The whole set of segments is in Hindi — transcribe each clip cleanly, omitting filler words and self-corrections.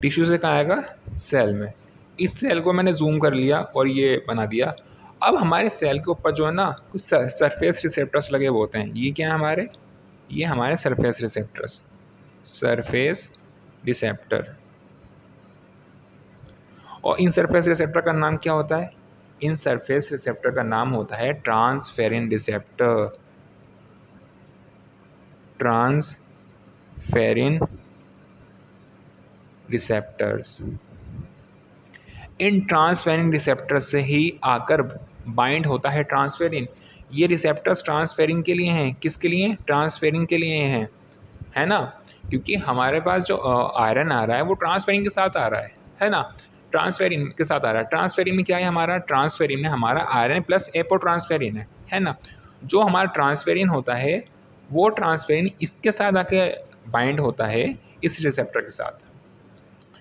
टिश्यू से कहाँ आएगा, सेल में। इस सेल को मैंने जूम कर लिया और ये बना दिया। अब हमारे सेल के ऊपर जो है ना कुछ सरफेस रिसेप्टर्स लगे हुए होते हैं। ये क्या है हमारे, ये हमारे सरफेस रिसेप्टर्स, सरफेस रिसेप्टर। और इन सरफेस रिसेप्टर का नाम क्या होता है, इन सरफेस रिसेप्टर का नाम होता है ट्रांसफेरिन रिसेप्टर, ट्रांसफेरिन रिसेप्टर्स। इन ट्रांसफेरिन रिसेप्टर से ही आकर बाइंड होता है ट्रांसफेरिन। ये रिसेप्टर्स ट्रांसफेरिन के लिए हैं, किसके लिए, ट्रांसफेरिन के लिए हैं, है ना। क्योंकि हमारे पास जो आयरन आ रहा है वो ट्रांसफेरिन के साथ आ रहा है ना, ट्रांसफेरिन के साथ आ रहा है। ट्रांसफेरिन में क्या है हमारा, ट्रांसफेरिन में हमारा आयरन प्लस एपोट्रांसफेरिन है ना। जो हमारा ट्रांसफेरिन होता है वो ट्रांसफेरिन इसके साथ आके बाइंड होता है इस रिसेप्टर के साथ,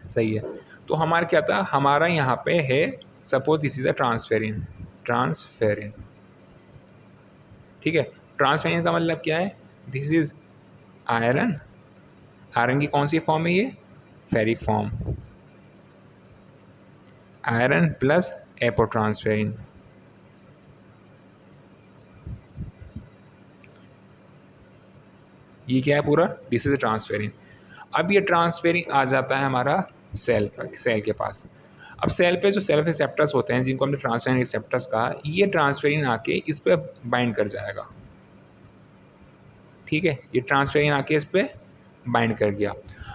सही है। तो हमारा क्या था, हमारा यहाँ पे है, suppose this is a transferrin, transferrin, ठीक है। ट्रांसफेरिन का मतलब क्या है, दिस इज आयरन, आयरन की कौन सी फॉर्म है ये, फेरिक फॉर्म, आयरन प्लस एपोट्रांसफेरिन। ये क्या है पूरा, दिस इज ट्रांसफेरिन। अब ये ट्रांसफेरिन आ जाता है हमारा सेल पर, सेल के पास। अब सेल पे जो सेल्फ रिसेप्टर्स होते हैं जिनको हमने ट्रांसफेरिन रिसेप्टर्स कहा, ये ट्रांसफेरिन आके इस पर बाइंड कर जाएगा, ठीक है। ये ट्रांसफेरिन आके इस पर बाइंड कर गया।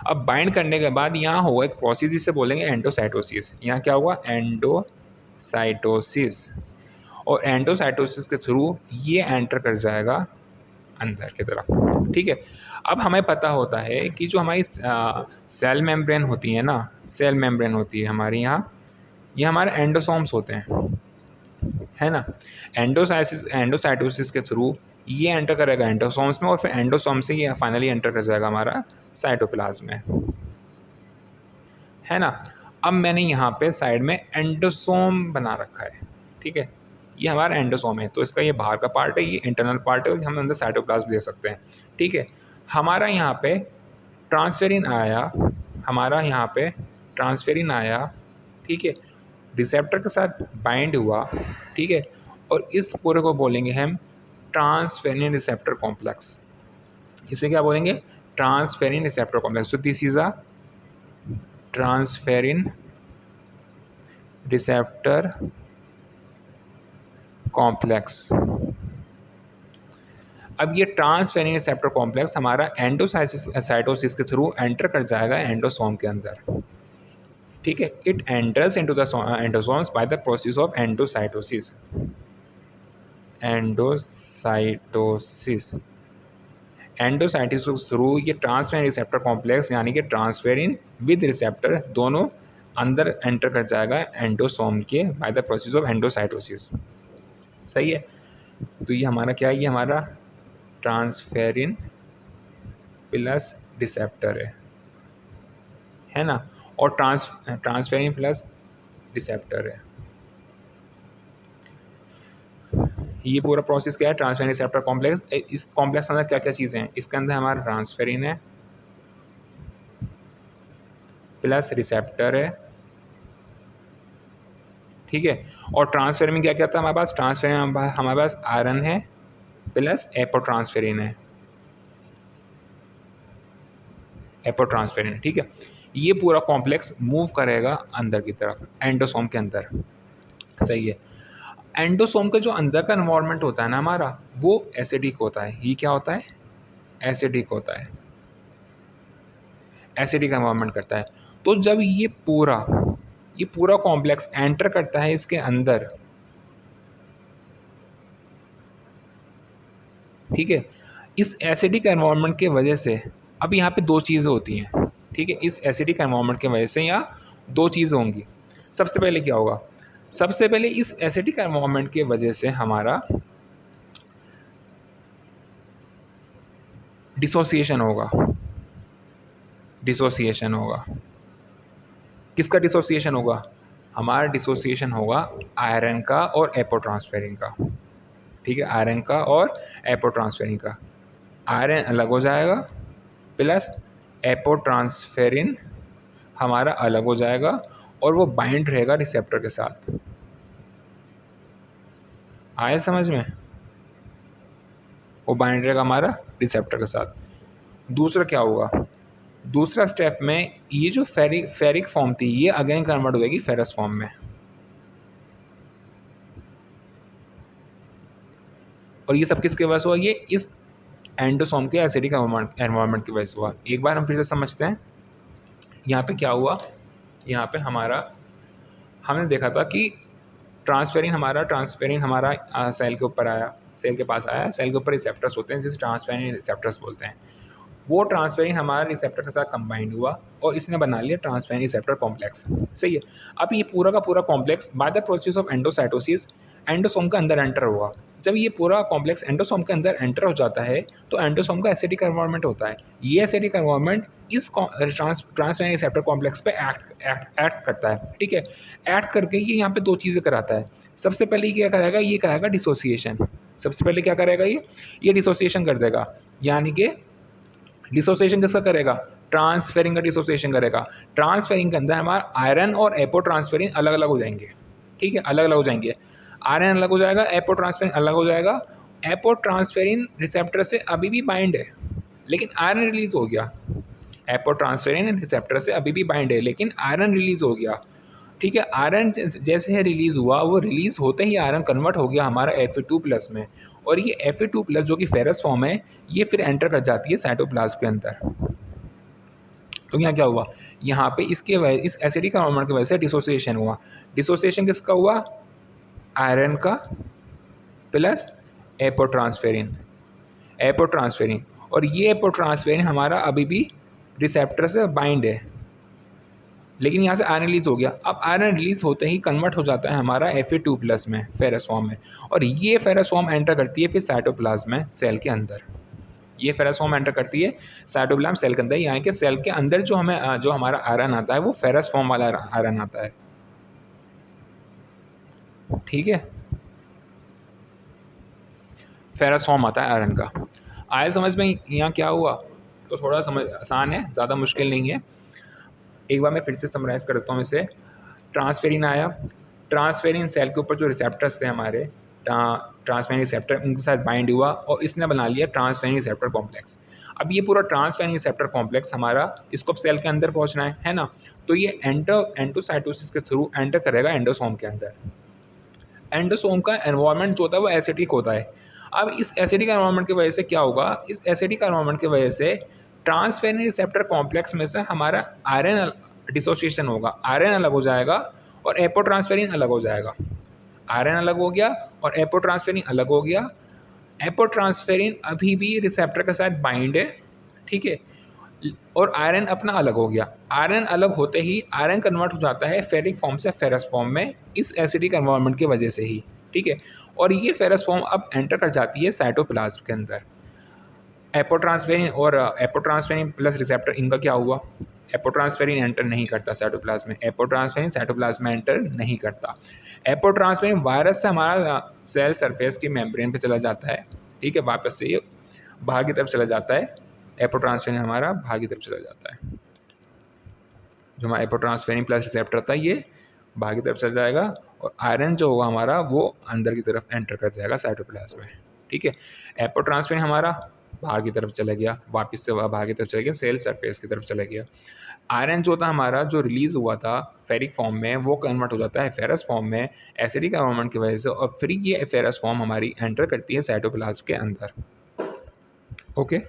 अब बाइंड करने के बाद यहाँ होगा एक प्रोसेस जिसे बोलेंगे एंडोसाइटोसिस। यहाँ क्या हुआ, एंडोसाइटोसिस। और एंडोसाइटोसिस के थ्रू ये एंटर कर जाएगा अंदर की तरफ, ठीक है। अब हमें पता होता है कि जो हमारी सेल मेम्ब्रेन होती है ना, सेल मेम्ब्रेन होती है हमारी यहाँ, ये हमारे एंडोसोम्स होते हैं, है ना। एंडोसाइटोसिस के थ्रू ये एंटर करेगा एंडोसोम्स में और फिर एंडोसोम से ये फाइनली एंटर कर जाएगा हमारा साइटोप्लाज्म में, है ना। अब मैंने यहाँ पे साइड में एंडोसोम बना रखा है, ठीक है। ये हमारा एंडोसोम है, तो इसका ये बाहर का पार्ट है, ये इंटरनल पार्ट है, और हम अंदर साइटोप्लाज्म दे सकते हैं, ठीक है। हमारा यहाँ पे ट्रांसफेरिन आया, हमारा यहाँ पे ट्रांसफेरिन आया, ठीक है, रिसेप्टर के साथ बाइंड हुआ, ठीक है। और इस पूरे को बोलेंगे हम ट्रांसफेरिन रिसेप्टर कॉम्प्लेक्स। इसे क्या बोलेंगे, transferrin receptor complex. So this is a transferrin receptor complex. अब ये ट्रांसफेरिन रिसेप्टर कॉम्प्लेक्स हमारा एंडोसाइटोसिस के थ्रू एंटर कर जाएगा एंडोसोम के अंदर, ठीक है। It enters into the endosomes by the process of endocytosis, endocytosis. Endocytosis के थ्रू ये ट्रांसफेरिन रिसेप्टर कॉम्प्लेक्स यानी कि ट्रांसफेरिन विद रिसेप्टर दोनों अंदर एंटर कर जाएगा एंडोसोम के bye the process of endocytosis, सही है। तो ये हमारा क्या है, ये हमारा ट्रांसफेरिन प्लस रिसेप्टर है ना। और ट्रांसफेरिन प्लस रिसेप्टर है। ये पूरा प्रोसेस क्या है, ट्रांसफेरिन रिसेप्टर कॉम्प्लेक्स। इस कॉम्प्लेक्स के अंदर क्या क्या चीज़ें हैं, इसके अंदर हमारा ट्रांसफेरिन है प्लस रिसेप्टर है, ठीक है। और ट्रांसफेरिन में क्या क्या था हमारे पास, ट्रांसफेरिन में हमारे पास आयरन है प्लस एपोट्रांसफेरिन है, एपोट्रांसफेरिन, ठीक है। ये पूरा कॉम्प्लेक्स मूव करेगा अंदर की तरफ एंडोसोम के अंदर, सही है। एंडोसोम का जो अंदर का इन्वायरमेंट होता है ना हमारा, वो एसिडिक होता है। ये क्या होता है, एसिडिक होता है, एसिडिक इन्वायरमेंट करता है। तो जब ये पूरा कॉम्प्लेक्स एंटर करता है इसके अंदर, ठीक है, इस एसिडिक एनवायरनमेंट के वजह से अब यहाँ पे दो चीज़ें होती हैं, ठीक है। इस एसिडिक एनवायरनमेंट की वजह से यहाँ दो चीज़ें होंगी। सबसे पहले क्या होगा, सबसे पहले इस एसिडिक एनवायरनमेंट की वजह से हमारा डिसोसिएशन होगा, डिसोसिएशन होगा। किसका डिसोसिएशन होगा, हमारा डिसोसिएशन होगा आयरन का और एपोट्रांसफेरिन का, ठीक है, आयरन का और एपोट्रांसफेरिन का। आयरन अलग हो जाएगा प्लस एपोट्रांसफेरिन हमारा अलग हो जाएगा और वो बाइंड रहेगा रिसेप्टर के साथ। आया समझ में? वो बाइंड रहेगा हमारा रिसेप्टर के साथ। दूसरा क्या होगा, दूसरा स्टेप में ये जो फेरिक फॉर्म थी ये अगेन कन्वर्ट हो जाएगी फेरस फॉर्म में, और ये सब किसके वजह से हुआ, ये इस एंडोसोम के एसिडिक एनवायरनमेंट की वजह से हुआ। एक बार हम फिर से समझते हैं यहाँ पे क्या हुआ। यहाँ पे हमने देखा था कि ट्रांसफेरिन हमारा सेल के ऊपर आया, सेल के पास आया, सेल के ऊपर रिसेप्टर्स होते हैं जिसे ट्रांसफेरिन रिसेप्टर्स बोलते हैं। वो ट्रांसफेरिन हमारा रिसेप्टर के साथ कंबाइंड हुआ और इसने बना लिया ट्रांसफेरिन रिसेप्टर कॉम्प्लेक्स। सही है। अब ये पूरा का पूरा complex bye the process of endocytosis endosome के अंदर एंटर हुआ। जब ये पूरा कॉम्प्लेक्स एंडोसोम के अंदर एंटर हो जाता है तो एंडोसोम का एसिडिक एनवायरनमेंट होता है। ये एसिडिक एनवायरनमेंट इस ट्रांसफेरिन रिसेप्टर कॉम्प्लेक्स पे एक्ट करता है। ठीक है, एक्ट करके ये यहाँ पे दो चीज़ें कराता है। सबसे पहले ये क्या कराएगा, ये कराएगा डिसोसिएशन। सबसे पहले क्या करेगा, ये डिसोसिएशन कर देगा, यानी कि डिसोसिएशन किसका करेगा, ट्रांसफेरिन का डिसोसिएशन करेगा। ट्रांसफेरिन के अंदर हमारा आयरन और एपो ट्रांसफेरिन अलग अलग हो जाएंगे। ठीक है, अलग अलग हो जाएंगे। आयरन अलग हो जाएगा, एपो ट्रांसफेरिन अलग हो जाएगा। एपो ट्रांसफेरिन रिसेप्टर से अभी भी बाइंड है लेकिन आयरन रिलीज हो गया। एपो ट्रांसफेरिन रिसेप्टर से अभी भी बाइंड है लेकिन आयरन रिलीज हो गया। ठीक है, आयरन जैसे ही रिलीज़ हुआ, वो रिलीज़ होते ही आयरन कन्वर्ट हो गया हमारा Fe2+ में, और ये Fe2+ जो कि फेरस फॉर्म है ये फिर एंटर कर जाती है साइटोप्लाज्म के अंदर। तो यहाँ क्या हुआ, यहाँ पे इस एसिडिक एनवायरनमेंट की वजह से डिसोसिएशन हुआ। डिसोसिएशन किसका हुआ, आयरन का प्लस एपोट्रांसफेरिन। और ये एपोट्रांसफेरिन हमारा अभी भी रिसेप्टर से बाइंड है लेकिन यहाँ से आयरन रिलीज हो गया। अब आयरन रिलीज होते ही कन्वर्ट हो जाता है हमारा Fe2+ में, फेरस फॉर्म में, और ये फेरस फॉर्म एंटर करती है फिर साइटोप्लाज्म में, सेल के अंदर। ये फेरस फॉर्म एंटर करती है साइटोप्लाज्म सेल के अंदर, यानी कि सेल के अंदर जो हमारा आयरन आता है वो फेरस फॉर्म वाला आयरन आता है। ठीक है, फेरस फॉर्म आता है आयरन का। आया समझ में यहाँ क्या हुआ? तो थोड़ा समझ आसान है, ज़्यादा मुश्किल नहीं है। एक बार मैं फिर से समराइज़ करता हूँ इसे। ट्रांसफेरिन आया, ट्रांसफेरिन सेल के ऊपर जो रिसेप्टर्स थे हमारे ट्रांसफेरिन रिसेप्टर, उनके साथ बाइंड हुआ और इसने बना लिया ट्रांसफेरिन रिसेप्टर कॉम्प्लेक्स। अब ये पूरा ट्रांसफेरिन रिसेप्टर कॉम्प्लेक्स हमारा, इसको सेल के अंदर पहुंचना है ना, तो ये एंडोसाइटोसिस के थ्रू एंटर करेगा एंडोसोम के अंदर। एंडोसोम का एनवायरनमेंट जो होता है वो एसिडिक होता है। अब इस एसिडिक एनवायरनमेंट की वजह से क्या होगा, इस एसिडिक एनवायरनमेंट की वजह से ट्रांसफेरिन रिसेप्टर कॉम्प्लेक्स में से हमारा आयरन डिसोसिएशन होगा, आयरन अलग हो जाएगा और एपोट्रांसफेरिन अलग हो जाएगा। आयरन अलग हो गया और एपोट्रांसफेरिन अलग हो गया। एपोट्रांसफेरिन अभी भी रिसेप्टर के साथ बाइंड है, ठीक है, और आयरन अपना अलग हो गया। आयरन अलग होते ही आयरन कन्वर्ट हो जाता है फेरिक फॉर्म से फेरस फॉर्म में, इस एसिडिक एनवायरनमेंट की वजह से ही। ठीक है, और ये फेरस फॉर्म अब एंटर कर जाती है साइटोप्लाज्म के अंदर। एपोट्रांसफेरिन प्लस रिसेप्टर, इनका क्या हुआ, एपोट्रांसफेरिन एंटर नहीं करता साइटोप्लाज्म में, एपोट्रांसफेरिन साइटोप्लाज्म में एंटर नहीं करता। एपोट्रांसफेरिन वायरस से हमारा सेल सरफेस की मेम्ब्रेन पे चला जाता है। ठीक है, वापस से ये बाहर की तरफ चला जाता है। एपोट्रांसफेरिन हमारा बाहर की तरफ चला जाता है। जो हमारा एपोट्रांसफेरिन प्लस रिसेप्टर था ये बाहर की तरफ चला जाएगा और आयरन जो होगा हमारा वो अंदर की तरफ एंटर कर जाएगा साइटोप्लाज्म में। ठीक है, एपोट्रांसफेरिन हमारा बाहर की तरफ चला गया, वापस से बाहर की तरफ चला गया, सेल सरफेस की तरफ चला गया। आयरन जो था हमारा, जो रिलीज़ हुआ था फेरिक फॉर्म में, वो कन्वर्ट हो जाता है फेरस फॉर्म में एसिडिक एनवायरनमेंट की वजह से, और फिर ये फेरस फॉर्म हमारी एंटर करती है साइटोप्लाज्म के अंदर। ओके।